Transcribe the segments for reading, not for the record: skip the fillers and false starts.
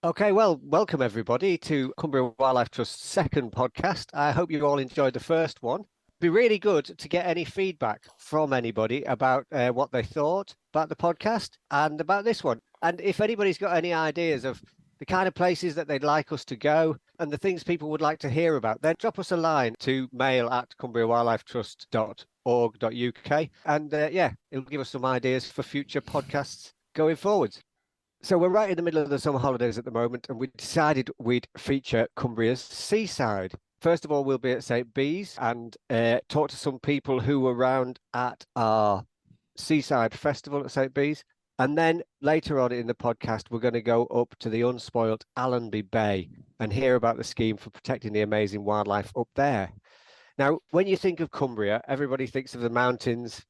Okay, well, welcome everybody to Cumbria Wildlife Trust's second podcast. I hope you all enjoyed the first one. It'd be really good to get any feedback from anybody about what they thought about the podcast and about this one. And if anybody's got any ideas of the kind of places that they'd like us to go and the things people would like to hear about, then drop us a line to mail@cumbriawildlifetrust.org.uk. And it'll give us some ideas for future podcasts going forwards. So we're right in the middle of the summer holidays at the moment, and we decided we'd feature Cumbria's seaside. First of all, we'll be at St. Bees and talk to some people who were around at our seaside festival at St. Bees. And then later on in the podcast, we're going to go up to the unspoilt Allenby Bay and hear about the scheme for protecting the amazing wildlife up there. Now, when you think of Cumbria, everybody thinks of the mountains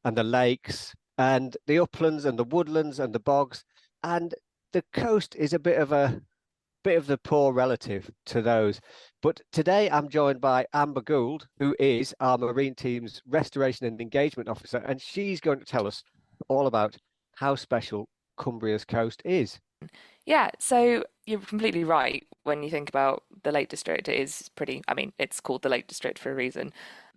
and the lakes and the uplands and the woodlands and the bogs. And the coast is a bit of the poor relative to those. But today I'm joined by Amber Gould, who is our Marine Team's Restoration and Engagement Officer, and she's going to tell us all about how special Cumbria's coast is. Yeah, so you're completely right when you think about the Lake District. It is it's called the Lake District for a reason,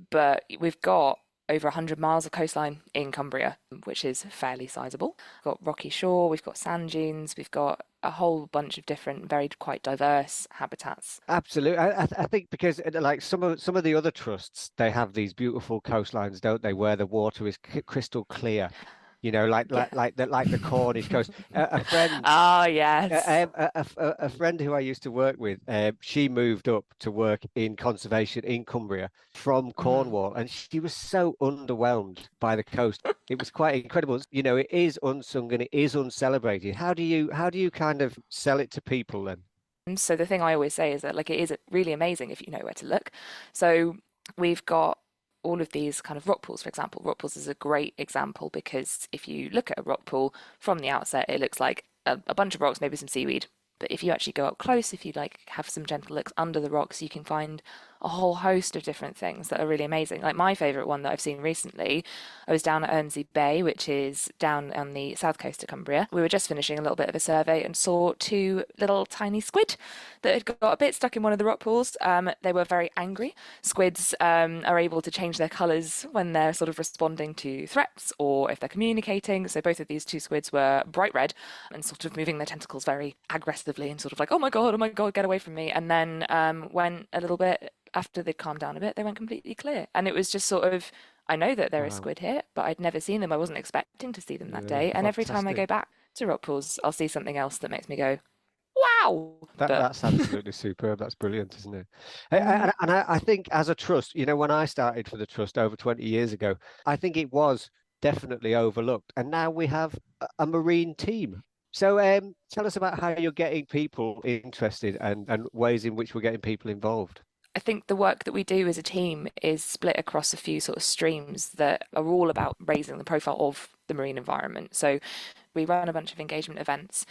but we've got over 100 miles of coastline in Cumbria, which is fairly sizable. We've got rocky shore, we've got sand dunes, we've got a whole bunch of different, quite diverse habitats. Absolutely. I think because like some of the other trusts, they have these beautiful coastlines, don't they, where the water is crystal clear. You know, like the Cornish coast. A friend. Yes. A friend who I used to work with, she moved up to work in conservation in Cumbria from Cornwall, and she was so underwhelmed by the coast. It was quite incredible. You know, it is unsung and it is uncelebrated. How do you kind of sell it to people then? And so the thing I always say is that it is really amazing if you know where to look. So we've got all of these kind of rock pools, for example. Rock pools is a great example because if you look at a rock pool from the outset, it looks like a bunch of rocks, maybe some seaweed. But if you actually go up close, if you have some gentle looks under the rocks, you can find a whole host of different things that are really amazing. Like my favourite one that I've seen recently, I was down at Ernsey Bay, which is down on the south coast of Cumbria. We were just finishing a little bit of a survey and saw two little tiny squid that had got a bit stuck in one of the rock pools. They were very angry. Squids are able to change their colours when they're sort of responding to threats or if they're communicating. So both of these two squids were bright red and sort of moving their tentacles very aggressively and sort of like, oh my God, get away from me. And then went a little bit, after they'd calmed down a bit, they went completely clear. And it was just sort of, I know that there is squid here, but I'd never seen them. I wasn't expecting to see them that day. And every time I go back to rock pools, I'll see something else that makes me go, wow. That's absolutely superb. That's brilliant, isn't it? And I think as a trust, you know, when I started for the trust over 20 years ago, I think it was definitely overlooked. And now we have a marine team. So tell us about how you're getting people interested and ways in which we're getting people involved. I think the work that we do as a team is split across a few sort of streams that are all about raising the profile of the marine environment. So we run a bunch of engagement events.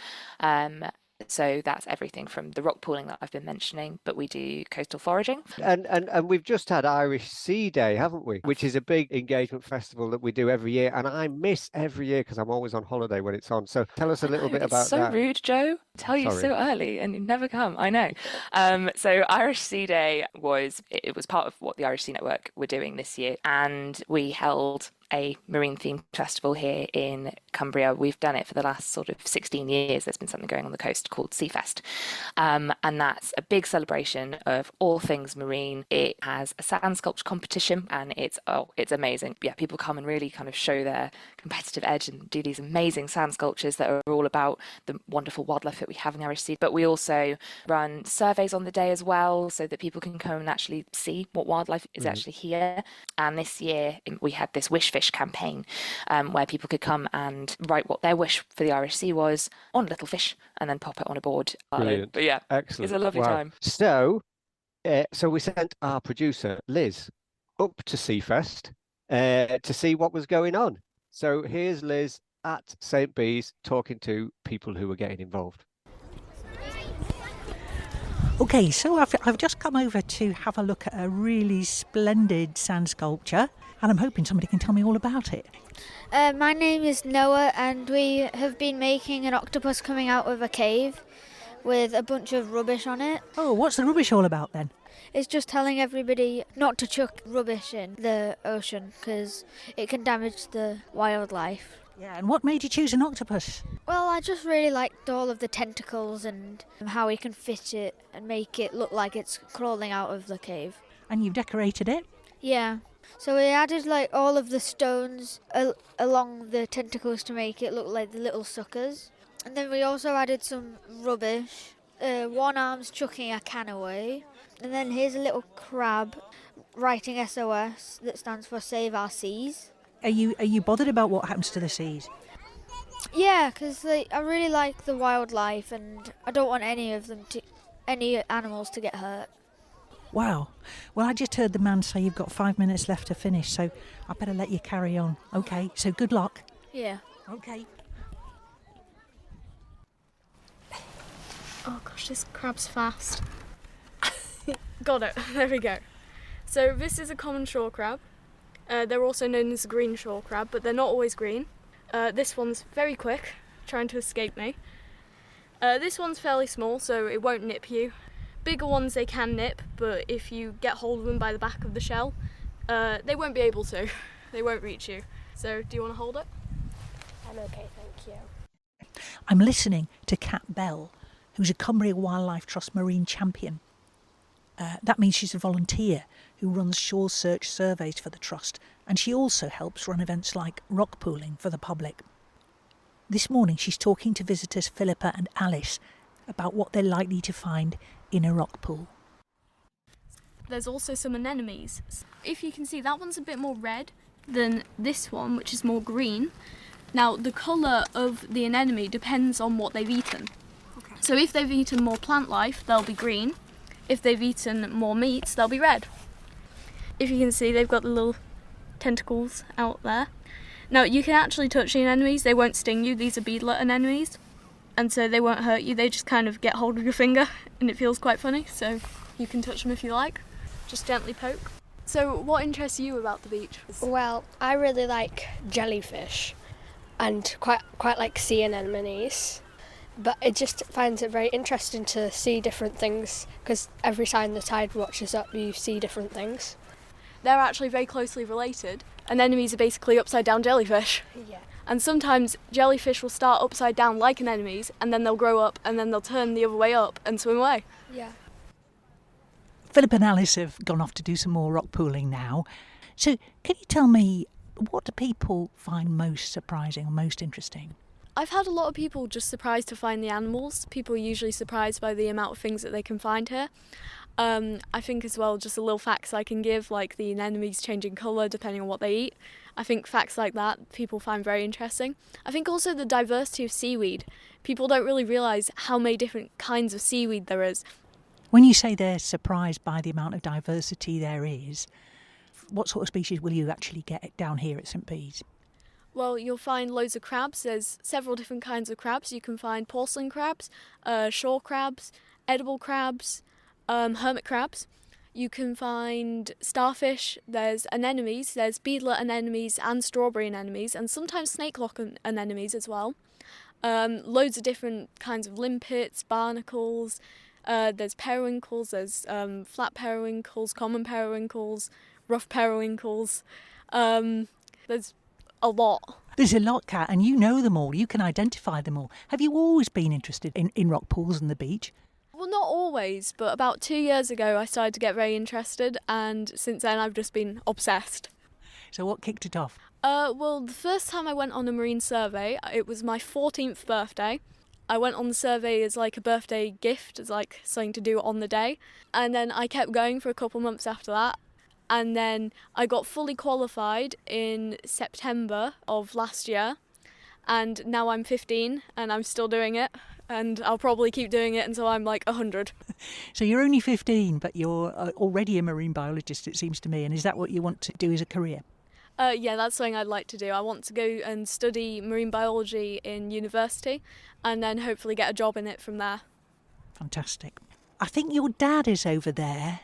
So that's everything from the rock pooling that I've been mentioning, but we do coastal foraging. And we've just had Irish Sea Day, haven't we? Which is a big engagement festival that we do every year. And I miss every year because I'm always on holiday when it's on. So tell us a little bit about that. It's so rude, Joe. Tell you so early and you never come. I know. So Irish Sea Day was part of what the Irish Sea Network were doing this year. And we held a marine themed festival here in Cumbria. We've done it for the last sort of 16 years. There's been something going on the coast called Seafest. And that's a big celebration of all things marine. It has a sand sculpture competition and it's amazing. Yeah, people come and really kind of show their competitive edge and do these amazing sand sculptures that are all about the wonderful wildlife that we have in the Irish Sea. But we also run surveys on the day as well so that people can come and actually see what wildlife is actually here. And this year we had this wish fish campaign where people could come and write what their wish for the Irish Sea was on a little fish and then pop it on a board. Brilliant. But yeah, excellent. It's a lovely time. So we sent our producer Liz up to Seafest to see what was going on. So here's Liz at St. Bees talking to people who were getting involved. Okay, so I've just come over to have a look at a really splendid sand sculpture, and I'm hoping somebody can tell me all about it. My name is Noah, and we have been making an octopus coming out of a cave with a bunch of rubbish on it. Oh, what's the rubbish all about then? It's just telling everybody not to chuck rubbish in the ocean because it can damage the wildlife. Yeah, and what made you choose an octopus? Well, I just really liked all of the tentacles and how we can fit it and make it look like it's crawling out of the cave. And you've decorated it? Yeah. So we added like all of the stones along the tentacles to make it look like the little suckers. And then we also added some rubbish. One arm's chucking a can away. And then here's a little crab writing SOS that stands for Save Our Seas. Are you bothered about what happens to the seas? Yeah, because I really like the wildlife and I don't want any animals to get hurt. Wow. Well, I just heard the man say you've got 5 minutes left to finish, so I better let you carry on. Okay, so good luck. Yeah. Okay. Oh gosh, this crab's fast. Got it, there we go. So this is a common shore crab. They're also known as a green shore crab, but they're not always green. This one's very quick, trying to escape me. This one's fairly small, so it won't nip you. Bigger ones they can nip, but if you get hold of them by the back of the shell, they won't be able to. They won't reach you. So, do you want to hold it? I'm okay, thank you. I'm listening to Kat Bell, who's a Cumbria Wildlife Trust Marine Champion. That means she's a volunteer who runs shore search surveys for the Trust, and she also helps run events like rock pooling for the public. This morning she's talking to visitors Philippa and Alice about what they're likely to find in a rock pool. There's also some anemones. If you can see, that one's a bit more red than this one, which is more green. Now, the colour of the anemone depends on what they've eaten. Okay. So if they've eaten more plant life, they'll be green. If they've eaten more meat, they'll be red. If you can see, they've got the little tentacles out there. Now, you can actually touch the anemones. They won't sting you. These are beadlet anemones. And so they won't hurt you. They just kind of get hold of your finger and it feels quite funny. So you can touch them if you like. Just gently poke. So what interests you about the beach? Well, I really like jellyfish and quite like sea anemones. But it just finds it very interesting to see different things because every time the tide watches up, you see different things. They're actually very closely related. Anemones are basically upside down jellyfish. Yeah. And sometimes jellyfish will start upside down like anemones and then they'll grow up and then they'll turn the other way up and swim away. Yeah. Philip and Alice have gone off to do some more rock pooling now. So can you tell me, what do people find most surprising or most interesting? I've had a lot of people just surprised to find the animals. People are usually surprised by the amount of things that they can find here. I think as well, just the little facts I can give, like the anemones changing colour depending on what they eat. I think facts like that people find very interesting. I think also the diversity of seaweed. People don't really realise how many different kinds of seaweed there is. When you say they're surprised by the amount of diversity there is, what sort of species will you actually get down here at St Bede's? Well, you'll find loads of crabs. There's several different kinds of crabs. You can find porcelain crabs, shore crabs, edible crabs, hermit crabs. You can find starfish, there's anemones, there's beadlet anemones and strawberry anemones, and sometimes snakelock anemones as well. Loads of different kinds of limpets, barnacles, there's periwinkles, there's flat periwinkles, common periwinkles, rough periwinkles. There's a lot. There's a lot, Kat, and you know them all. You can identify them all. Have you always been interested in rock pools and the beach? Well, not always, but about 2 years ago I started to get very interested, and since then I've just been obsessed. So what kicked it off? Well, the first time I went on a marine survey, it was my 14th birthday. I went on the survey as like a birthday gift, as like something to do on the day, and then I kept going for a couple months after that. And then I got fully qualified in September of last year, and now I'm 15 and I'm still doing it, and I'll probably keep doing it until I'm like 100. So you're only 15, but you're already a marine biologist, it seems to me, and is that what you want to do as a career? Yeah, that's something I'd like to do. I want to go and study marine biology in university and then hopefully get a job in it from there. Fantastic. I think your dad is over there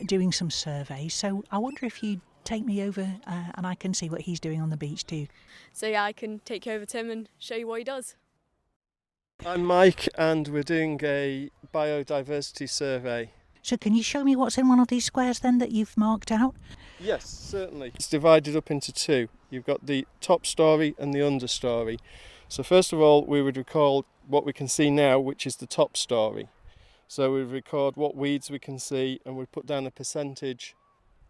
doing some surveys, so I wonder if you'd take me over and I can see what he's doing on the beach too. So yeah, I can take you over to him and show you what he does. I'm Mike, and we're doing a biodiversity survey. So can you show me what's in one of these squares then that you've marked out? Yes, certainly. It's divided up into two. You've got the top story and the understory. So first of all, we would record what we can see now, which is the top story. So we record what weeds we can see, and we put down a percentage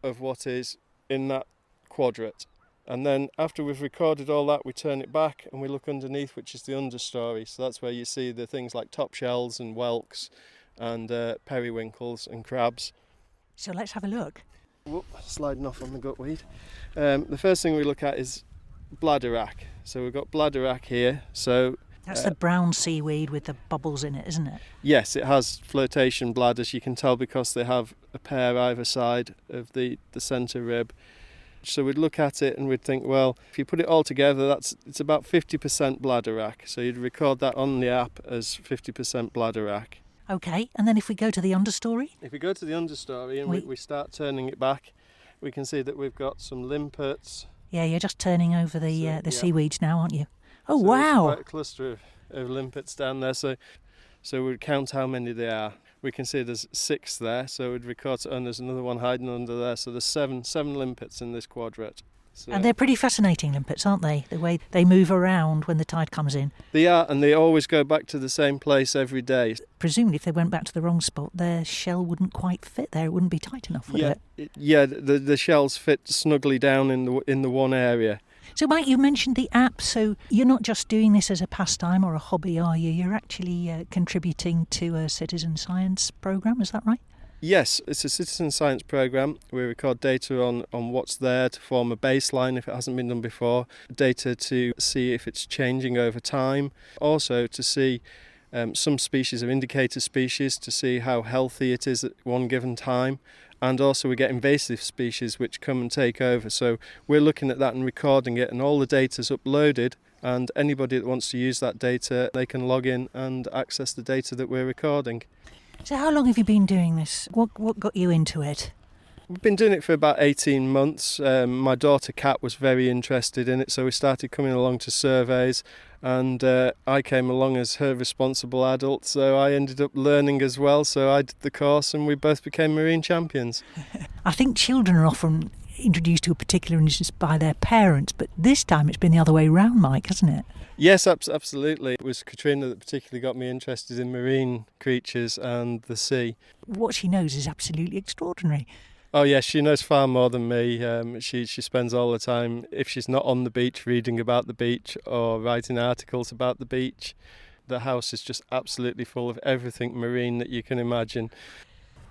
of what is in that quadrant. And then after we've recorded all that, we turn it back and we look underneath, which is the understory. So that's where you see the things like top shells and whelks and periwinkles and crabs. So let's have a look. Whoop, sliding off on the gutweed. The first thing we look at is bladderwrack. So we've got bladderwrack here. So That's the brown seaweed with the bubbles in it, isn't it? yes, it has flotation bladders. You can tell because they have a pair either side of the centre rib. So we'd look at it and we'd think, well, if you put it all together, it's about 50% bladderwrack. So you'd record that on the app as 50% bladderwrack. Okay, and then if we go to the understory? If we go to the understory and we start turning it back, we can see that we've got some limpets. Yeah, you're just turning over the seaweeds now, aren't you? Oh, So wow. there's quite a cluster of limpets down there. So we'd count how many there are. We can see there's 6 there, so we'd record it, and there's another one hiding under there. So there's seven limpets in this quadrant. So And they're pretty fascinating limpets, aren't they? The way they move around when the tide comes in. they are, and they always go back to the same place every day. Presumably if they went back to the wrong spot, their shell wouldn't quite fit there. It wouldn't be tight enough, would it? The shells fit snugly down in the one area. So, Mike, you mentioned the app, so you're not just doing this as a pastime or a hobby, are you? You're actually contributing to a citizen science programme, is that right? Yes, it's a citizen science programme. We record data on what's there to form a baseline if it hasn't been done before, data to see if it's changing over time, also to see some species are indicator species to see how healthy it is at one given time. And also we get invasive species which come and take over. So we're looking at that and recording it, and all the data's uploaded, and anybody that wants to use that data, they can log in and access the data that we're recording. So how long have you been doing this? What got you into it? We've been doing it for about 18 months. My daughter Kat was very interested in it, so we started coming along to surveys, and I came along as her responsible adult, so I ended up learning as well. So I did the course and we both became marine champions. I think children are often introduced to a particular interest by their parents, but this time it's been the other way round, Mike, hasn't it? Yes, absolutely. It was Katrina that particularly got me interested in marine creatures and the sea. What she knows is absolutely extraordinary. Oh yes, she knows far more than me. She spends all the time, if she's not on the beach, reading about the beach or writing articles about the beach. The house is just absolutely full of everything marine that you can imagine.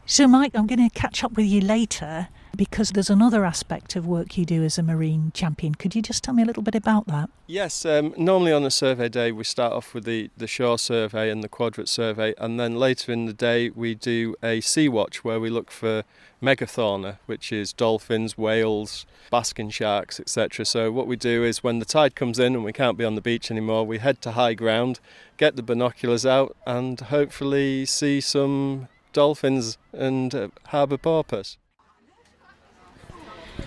So, Mike, I'm going to catch up with you later because there's another aspect of work you do as a marine champion. Could you just tell me a little bit about that? Yes, normally on a survey day we start off with the shore survey and the quadrant survey, and then later in the day we do a sea watch where we look for megafauna, which is dolphins, whales, basking sharks, etc. So what we do is when the tide comes in and we can't be on the beach anymore, we head to high ground, get the binoculars out and hopefully see some dolphins and harbour porpoise.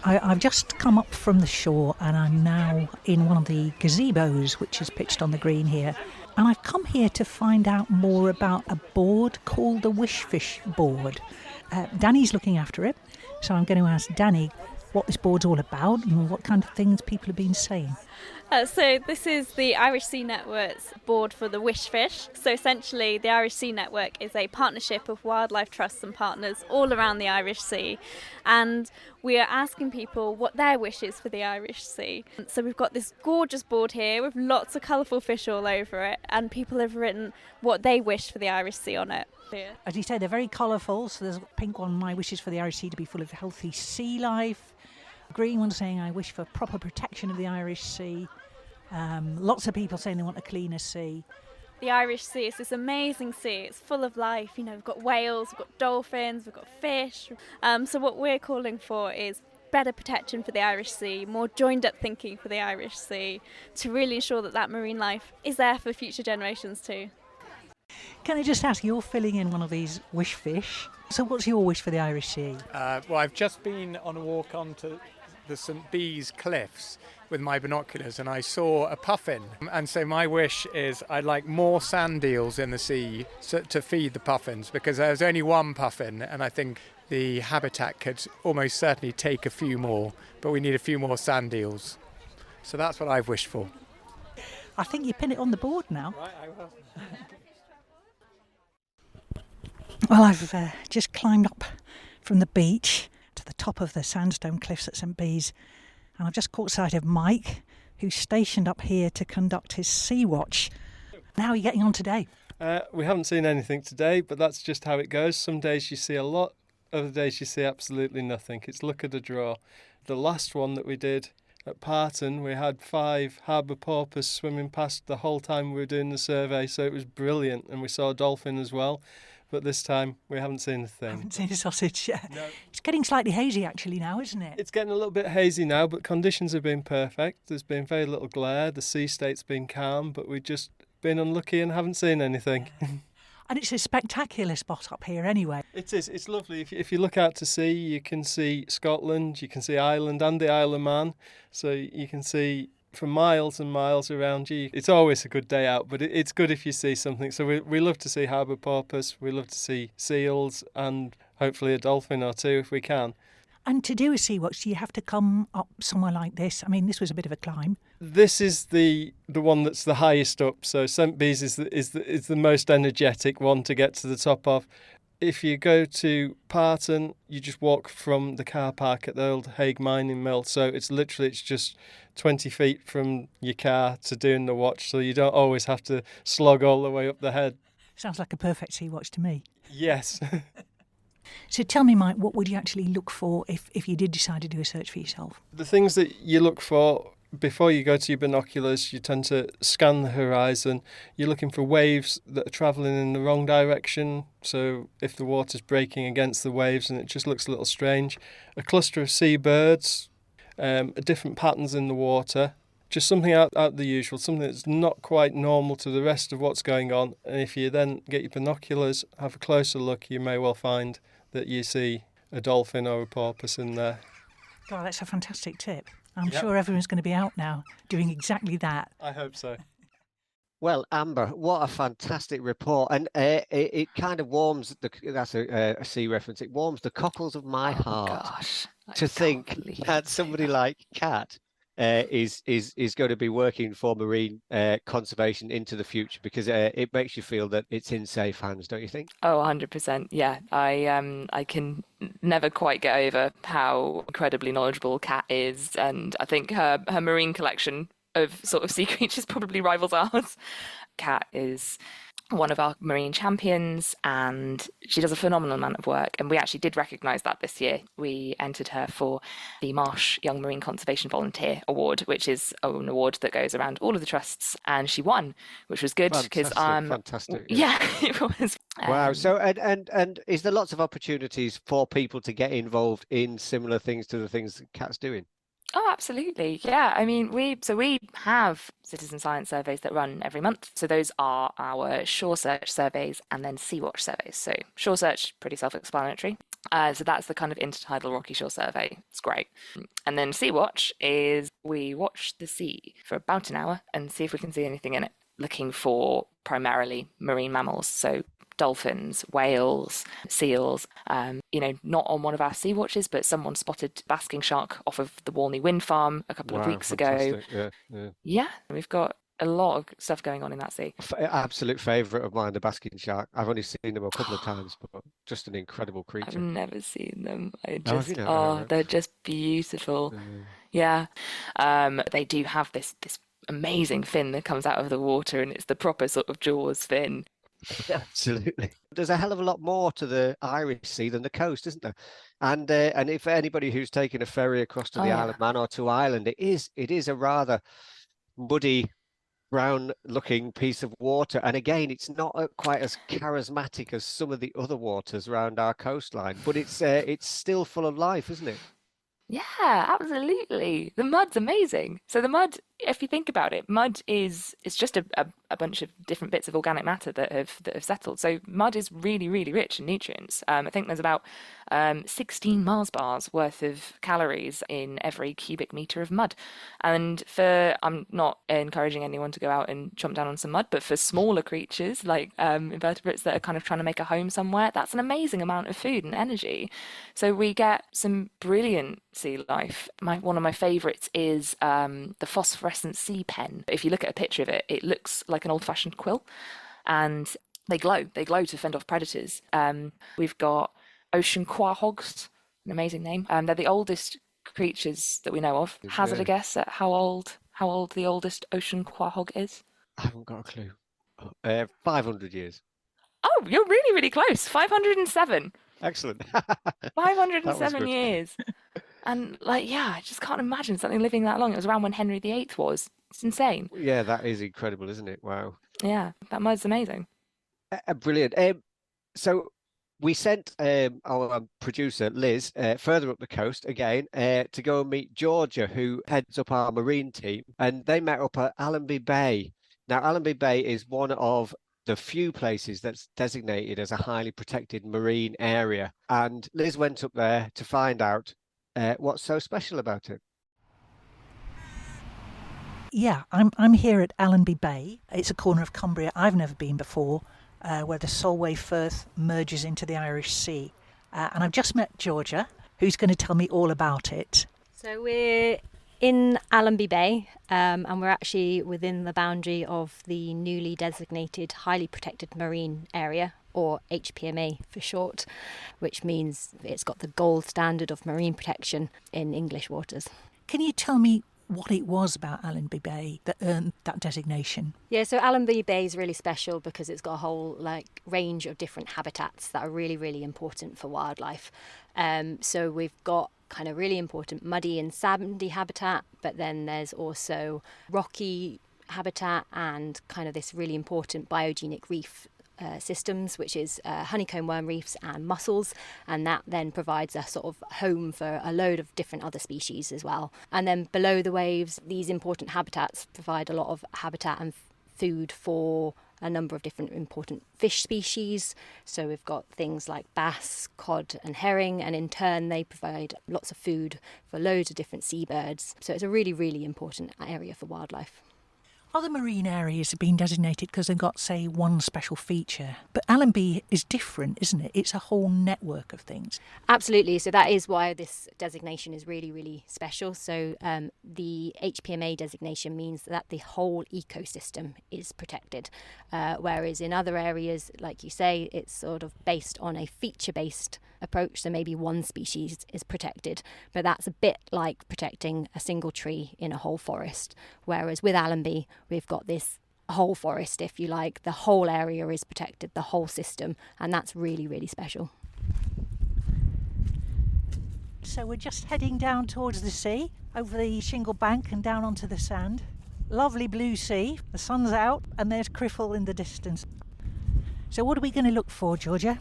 I've just come up from the shore and I'm now in one of the gazebos which is pitched on the green here, and I've come here to find out more about a board called the Wishfish board. Danny's looking after it, so I'm going to ask Danny what this board's all about and what kind of things people have been saying. So this is the Irish Sea Network's board for the Wishfish. So essentially the Irish Sea Network is a partnership of wildlife trusts and partners all around the Irish Sea, and we are asking people what their wish is for the Irish Sea. So we've got this gorgeous board here with lots of colourful fish all over it, and people have written what they wish for the Irish Sea on it. As you say, they're very colourful. So there's a pink one, my wish is for the Irish Sea to be full of healthy sea life. A green one saying I wish for proper protection of the Irish Sea. Lots of people saying they want a cleaner sea. The Irish Sea is this amazing sea. It's full of life. You know, we've got whales, we've got dolphins, we've got fish. So what we're calling for is better protection for the Irish Sea, more joined up thinking for the Irish Sea, to really ensure that marine life is there for future generations too. Can I just ask, you're filling in one of these wish fish. So what's your wish for the Irish Sea? Well, I've just been on a walk onto the St Bees cliffs with my binoculars and I saw a puffin. And so my wish is I'd like more sand eels in the sea to feed the puffins, because there's only one puffin and I think the habitat could almost certainly take a few more, but we need a few more sand eels. So that's what I've wished for. I think you pin it on the board now. Right, I will. Well, I've just climbed up from the beach to the top of the sandstone cliffs at St Bees, and I've just caught sight of Mike, who's stationed up here to conduct his sea watch. How are you getting on today? We haven't seen anything today, but that's just how it goes. Some days you see a lot, other days you see absolutely nothing. It's luck of the draw. The last one that we did at Parton, we had 5 harbour porpoise swimming past the whole time we were doing the survey, so it was brilliant, and we saw a dolphin as well. But this time we haven't seen a thing. Haven't seen a sausage yet. No. It's getting slightly hazy actually now, isn't it? It's getting a little bit hazy now, but conditions have been perfect. There's been very little glare, the sea state's been calm, but we've just been unlucky and haven't seen anything. And it's a spectacular spot up here anyway. It is. It's lovely. If you look out to sea, you can see Scotland, you can see Ireland and the Isle of Man. So you can see for miles and miles around you. It's always a good day out, but it's good if you see something. So we love to see harbour porpoise, we love to see seals and hopefully a dolphin or two if we can. And to do a sea watch, do you have to come up somewhere like this? I mean, this was a bit of a climb. This is the one that's the highest up. So St Bees is the most energetic one to get to the top of. If you go to Parton, you just walk from the car park at the old Hague mining mill. So it's just 20 feet from your car to doing the watch. So you don't always have to slog all the way up the head. Sounds like a perfect sea watch to me. Yes. So tell me, Mike, what would you actually look for if you did decide to do a search for yourself? The things that you look for before you go to your binoculars, you tend to scan the horizon. You're looking for waves that are travelling in the wrong direction. So if the water's breaking against the waves and it just looks a little strange. A cluster of seabirds, different patterns in the water. Just something out the usual, something that's not quite normal to the rest of what's going on. And if you then get your binoculars, have a closer look, you may well find that you see a dolphin or a porpoise in there. God, that's a fantastic tip. I'm sure everyone's going to be out now doing exactly that. I hope so. Well, Amber, what a fantastic report. And it kind of warms, that's a sea reference, it warms the cockles of my heart to think that somebody like Kat is going to be working for marine conservation into the future, because it makes you feel that it's in safe hands, don't you think? Oh, 100%. Yeah, I can never quite get over how incredibly knowledgeable Kat is, and I think her marine collection of sort of sea creatures probably rivals ours. Kat is one of our marine champions, and she does a phenomenal amount of work, and we actually did recognise that this year. We entered her for the Marsh Young Marine Conservation Volunteer Award, which is an award that goes around all of the trusts, and she won, which was good because fantastic. Yeah, it was. Wow. So and is there lots of opportunities for people to get involved in similar things to the things that Kat's doing? Oh, absolutely. Yeah. I mean, we have citizen science surveys that run every month. So those are our shore search surveys and then sea watch surveys. So shore search, pretty self-explanatory. So that's the kind of intertidal rocky shore survey. It's great. And then sea watch is we watch the sea for about an hour and see if we can see anything in it, looking for primarily marine mammals. So dolphins, whales, seals, not on one of our sea watches, but someone spotted basking shark off of the Walney wind farm a couple of weeks ago. Yeah, we've got a lot of stuff going on in that sea. Absolute favourite of mine, the basking shark. I've only seen them a couple of times, but just an incredible creature. I've never seen them. They're just beautiful. Yeah. They do have this amazing fin that comes out of the water, and it's the proper sort of Jaws fin. Absolutely. There's a hell of a lot more to the Irish Sea than the coast, isn't there? And if anybody who's taken a ferry across to the Isle of Man or to Ireland, it is a rather muddy, brown-looking piece of water. And again, it's not quite as charismatic as some of the other waters around our coastline, but it's still full of life, isn't it? Yeah, absolutely. The mud's amazing. So the mud if you think about it, mud is it's just a bunch of different bits of organic matter that have settled. So mud is really, really rich in nutrients. I think there's about 16 Mars bars worth of calories in every cubic meter of mud. And I'm not encouraging anyone to go out and chomp down on some mud, but for smaller creatures like invertebrates that are kind of trying to make a home somewhere, that's an amazing amount of food and energy. So we get some brilliant sea life. One of my favourites is the phosphorescent sea pen. If you look at a picture of it, it looks like an old-fashioned quill, and they glow to fend off predators. We've got ocean quahogs, an amazing name. They're the oldest creatures that we know of. Hazard a guess at how old the oldest ocean quahog is? I haven't got a clue. 500 years. Oh, you're really, really close. 507. Excellent. 507 years. And I just can't imagine something living that long. It was around when Henry VIII was. It's insane. Yeah, that is incredible, isn't it? Wow. Yeah, that mud's amazing. Brilliant. So we sent our producer, Liz, further up the coast again to go and meet Georgia, who heads up our marine team. And they met up at Allenby Bay. Now, Allenby Bay is one of the few places that's designated as a highly protected marine area. And Liz went up there to find out what's so special about it. Yeah, I'm here at Allenby Bay. It's a corner of Cumbria I've never been before, where the Solway Firth merges into the Irish Sea. And I've just met Georgia, who's going to tell me all about it. So we're in Allenby Bay, and we're actually within the boundary of the newly designated highly protected marine area, or HPMA for short, which means it's got the gold standard of marine protection in English waters. Can you tell me what it was about Allenby Bay that earned that designation? Yeah, so Allenby Bay is really special because it's got a whole range of different habitats that are really, really important for wildlife. So we've got kind of really important muddy and sandy habitat, but then there's also rocky habitat and kind of this really important biogenic reef systems, which is honeycomb worm reefs and mussels, and that then provides a sort of home for a load of different other species as well. And then below the waves, these important habitats provide a lot of habitat and food for a number of different important fish species. So we've got things like bass, cod and herring, and in turn they provide lots of food for loads of different seabirds. So it's a really, really important area for wildlife. Other marine areas have been designated because they've got, say, one special feature. But Allenby is different, isn't it? It's a whole network of things. Absolutely. So that is why this designation is really, really special. So the HPMA designation means that the whole ecosystem is protected. Whereas in other areas, like you say, it's sort of based on a feature-based approach. So maybe one species is protected, but that's a bit like protecting a single tree in a whole forest. Whereas with Allenby, we've got this whole forest, if you like. The whole area is protected, the whole system, and that's really, really special. So we're just heading down towards the sea, over the shingle bank and down onto the sand. Lovely blue sea, the sun's out, and there's Criffle in the distance. So what are we going to look for, Georgia?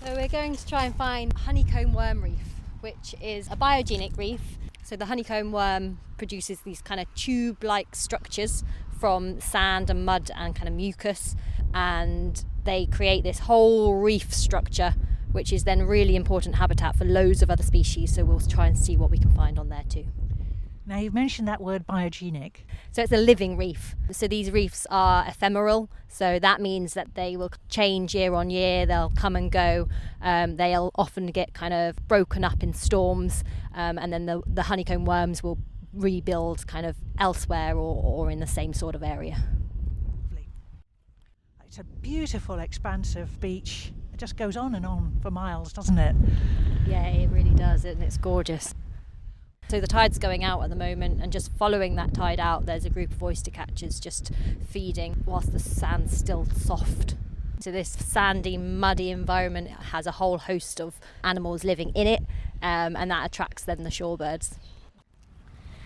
So we're going to try and find honeycomb worm reef, which is a biogenic reef. So the honeycomb worm produces these kind of tube-like structures from sand and mud and kind of mucus, and they create this whole reef structure, which is then really important habitat for loads of other species. So we'll try and see what we can find on there too. Now, you've mentioned that word biogenic. So it's a living reef. So these reefs are ephemeral. So that means that they will change year on year. They'll come and go. They'll often get kind of broken up in storms. And then the honeycomb worms will rebuild kind of elsewhere or in the same sort of area. Lovely. It's a beautiful expanse of beach. It just goes on and on for miles, doesn't it? Yeah, it really does, and it's gorgeous. So the tide's going out at the moment, and just following that tide out, there's a group of oyster catchers just feeding whilst the sand's still soft. So this sandy, muddy environment has a whole host of animals living in it, and that attracts then the shorebirds.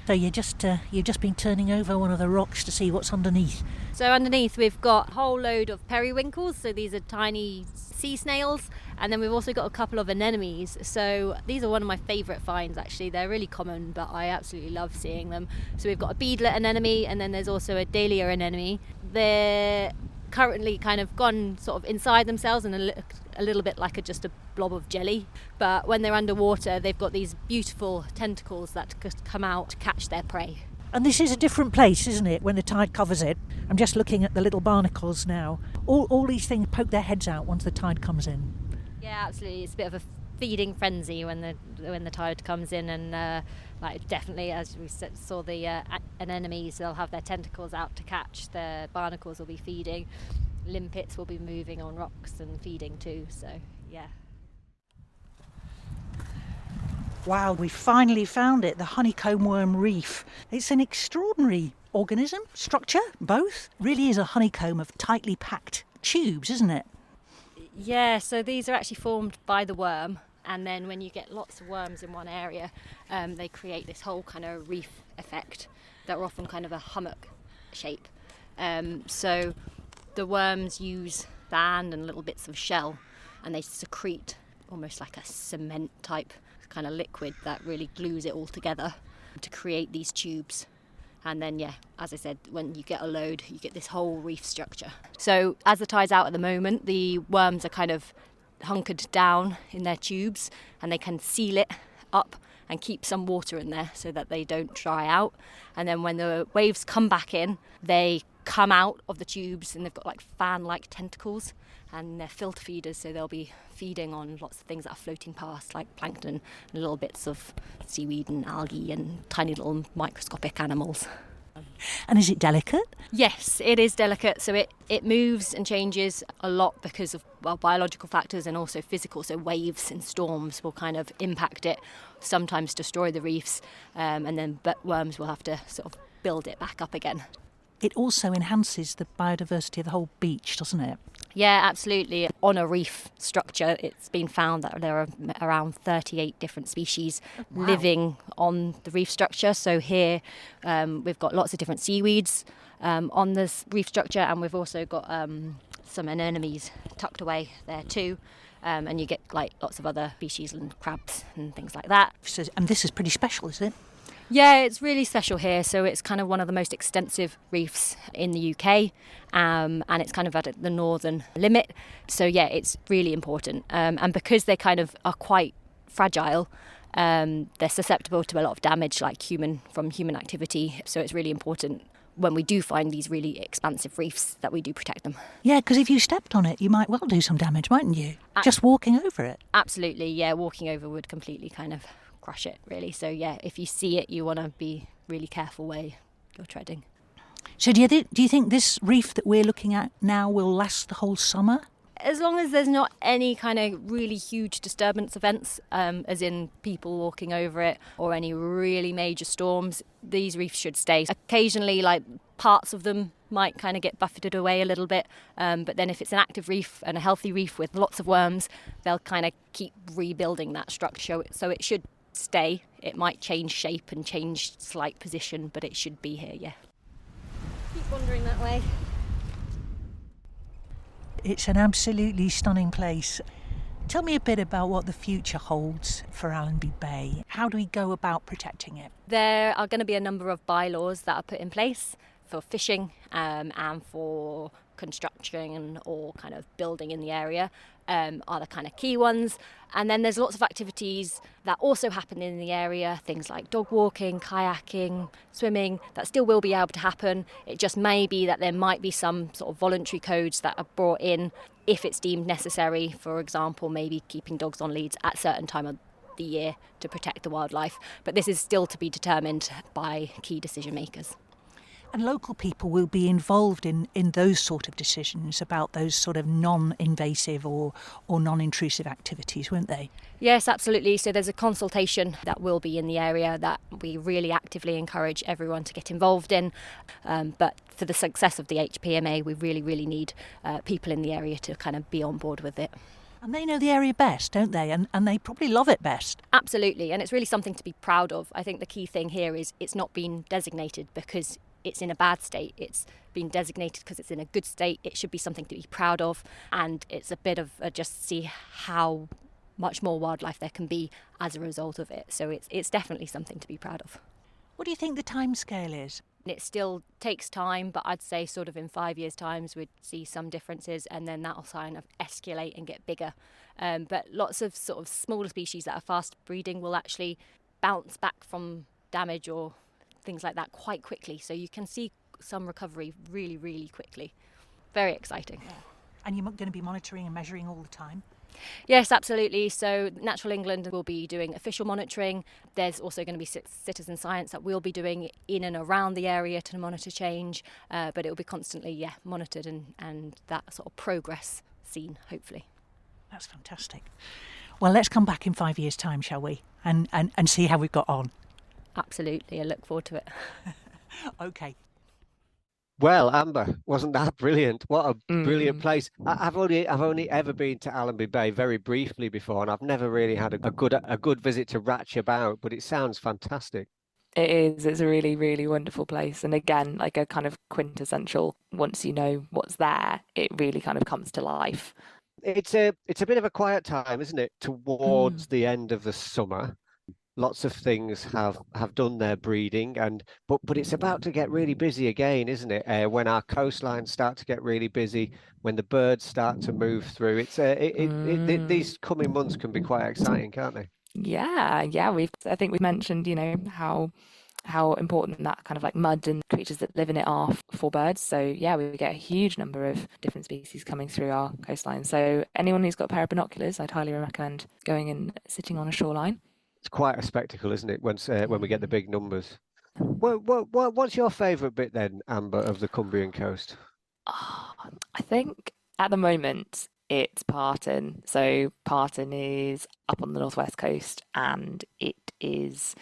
So you've just been turning over one of the rocks to see what's underneath. So underneath we've got a whole load of periwinkles, so these are tiny sea snails, and then we've also got a couple of anemones. So these are one of my favourite finds actually. They're really common, but I absolutely love seeing them. So we've got a beadlet anemone, and then there's also a dahlia anemone. They're currently kind of gone sort of inside themselves and a little bit like just a blob of jelly, but when they're underwater they've got these beautiful tentacles that come out to catch their prey. And this is a different place, isn't it, when the tide covers it? I'm just looking at the little barnacles now. All these things poke their heads out once the tide comes in. Yeah, absolutely. It's a bit of a feeding frenzy when the tide comes in, and like definitely, as we saw, the anemones, they'll have their tentacles out to catch. The barnacles will be feeding. Limpets will be moving on rocks and feeding too. So yeah. Wow, we finally found it, the honeycomb worm reef. It's an extraordinary organism, structure, both. Really is a honeycomb of tightly packed tubes, isn't it? Yeah, so these are actually formed by the worm, and then when you get lots of worms in one area, they create this whole kind of reef effect that are often kind of a hummock shape. So the worms use sand and little bits of shell, and they secrete almost like a cement type kind of liquid that really glues it all together to create these tubes. And then, yeah, as I said, when you get a load, you get this whole reef structure. So as the tide's out at the moment, the worms are kind of hunkered down in their tubes, and they can seal it up and keep some water in there so that they don't dry out. And then when the waves come back in, they come out of the tubes, and they've got like fan-like tentacles, and they're filter feeders, so they'll be feeding on lots of things that are floating past, like plankton and little bits of seaweed and algae and tiny little microscopic animals. And is it delicate? Yes, it is delicate. So it moves and changes a lot because of biological factors and also physical. So waves and storms will kind of impact it, sometimes destroy the reefs, and then worms will have to sort of build it back up again. It also enhances the biodiversity of the whole beach, doesn't it? Yeah, absolutely. On a reef structure, it's been found that there are around 38 different species living on the reef structure. So here we've got lots of different seaweeds on this reef structure, and we've also got some anemones tucked away there too. And you get like lots of other species and crabs and things like that. And this is pretty special, is it? Yeah, it's really special here. So it's kind of one of the most extensive reefs in the UK, and it's kind of at the northern limit. So yeah, it's really important. And because they kind of are quite fragile, they're susceptible to a lot of damage, like from human activity. So it's really important when we do find these really expansive reefs that we do protect them. Yeah, because if you stepped on it, you might well do some damage, mightn't you? Just walking over it. Absolutely, yeah. Walking over would completely kind of crush it, really. So yeah, if you see it, you want to be really careful where you're treading. So do you think this reef that we're looking at now will last the whole summer? As long as there's not any kind of really huge disturbance events, as in people walking over it, or any really major storms, these reefs should stay. Occasionally, like parts of them might kind of get buffeted away a little bit, but then if it's an active reef and a healthy reef with lots of worms, they'll kind of keep rebuilding that structure. So it should stay. It might change shape and change slight position, but it should be here, yeah. Keep wandering that way. It's an absolutely stunning place. Tell me a bit about what the future holds for Allenby Bay. How do we go about protecting it? There are going to be a number of bylaws that are put in place for fishing and for construction or kind of building in the area are the kind of key ones. And then there's lots of activities that also happen in the area, things like dog walking, kayaking, swimming, that still will be able to happen. It just may be that there might be some sort of voluntary codes that are brought in if it's deemed necessary. For example, maybe keeping dogs on leads at a certain time of the year to protect the wildlife. But this is still to be determined by key decision makers. And local people will be involved in those sort of decisions about those sort of non-invasive or non-intrusive activities, won't they? Yes, absolutely. So there's a consultation that will be in the area that we really actively encourage everyone to get involved in. But for the success of the HPMA, we really, really need people in the area to kind of be on board with it. And they know the area best, don't they? And they probably love it best. Absolutely, and it's really something to be proud of. I think the key thing here is it's not been designated because it's in a bad state. It's been designated because it's in a good state. It should be something to be proud of, and it's a bit of just see how much more wildlife there can be as a result of it. So it's definitely something to be proud of. What do you think the timescale is? It still takes time, but I'd say sort of in 5 years' time we'd see some differences, and then that'll kind of escalate and get bigger. But lots of sort of smaller species that are fast breeding will actually bounce back from damage or things like that quite quickly. So you can see some recovery really, really quickly. Very exciting. Yeah. And you're going to be monitoring and measuring all the time? Yes, absolutely. So Natural England will be doing official monitoring. There's also going to be citizen science that we'll be doing in and around the area to monitor change, but it will be constantly monitored and that sort of progress seen, hopefully. That's fantastic. Well, let's come back in 5 years' time, shall we? And see how we've got on. Absolutely. I look forward to it. OK. Well, Amber, wasn't that brilliant? What a brilliant place. I've only ever been to Allenby Bay very briefly before, and I've never really had a good visit to Ratch about, but it sounds fantastic. It is. It's a really, really wonderful place. And again, like a kind of quintessential, once you know what's there, it really kind of comes to life. It's a bit of a quiet time, isn't it? Towards the end of the summer. Lots of things have done their breeding, but it's about to get really busy again, isn't it? When our coastlines start to get really busy, when the birds start to move through, these coming months can be quite exciting, can't they? Yeah. I think we've mentioned, how important that kind of like mud and creatures that live in it are for birds. So yeah, we get a huge number of different species coming through our coastline. So anyone who's got a pair of binoculars, I'd highly recommend going and sitting on a shoreline. It's quite a spectacle, isn't it? When we get the big numbers. What's your favourite bit then, Amber, of the Cumbrian coast? I think at the moment it's Parton. So Parton is up on the northwest coast, and it is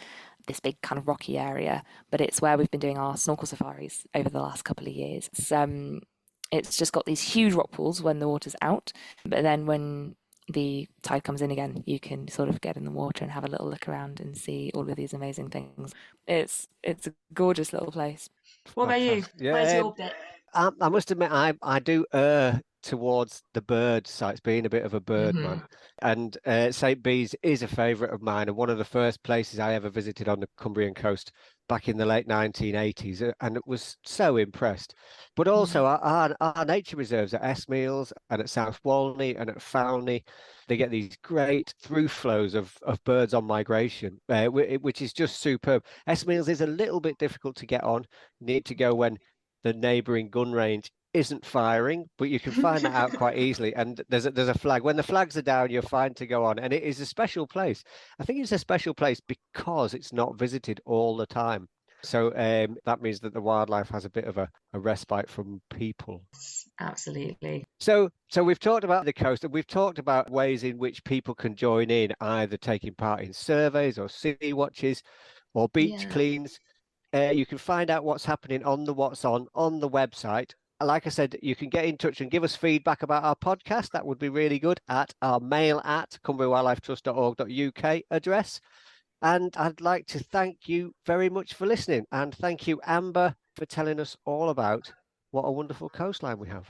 this big kind of rocky area, but it's where we've been doing our snorkel safaris over the last couple of years. It's just got these huge rock pools when the water's out, but then when the tide comes in again, you can sort of get in the water and have a little look around and see all of these amazing things. It's a gorgeous little place. What about you? Yeah, Where's your bit? I must admit, I do err towards the bird sites, being a bit of a bird man. And St. Bees is a favourite of mine, and one of the first places I ever visited on the Cumbrian coast back in the late 1980s, and it was so impressed. But also our nature reserves at Esmeals and at South Walney and at Foulney, they get these great through flows of birds on migration, which is just superb. Esmeals is a little bit difficult to get on. You need to go when the neighbouring gun range isn't firing, but you can find that out quite easily. And there's a flag. When the flags are down, you're fine to go on. And it is a special place. I think it's a special place because it's not visited all the time. So that means that the wildlife has a bit of a respite from people. Absolutely. So we've talked about the coast, and we've talked about ways in which people can join in, either taking part in surveys or sea watches or beach cleans. You can find out what's happening on the What's On the website. Like I said, you can get in touch and give us feedback about our podcast. That would be really good at our mail at cumbriawildlifetrust.org.uk address. And I'd like to thank you very much for listening. And thank you, Amber, for telling us all about what a wonderful coastline we have.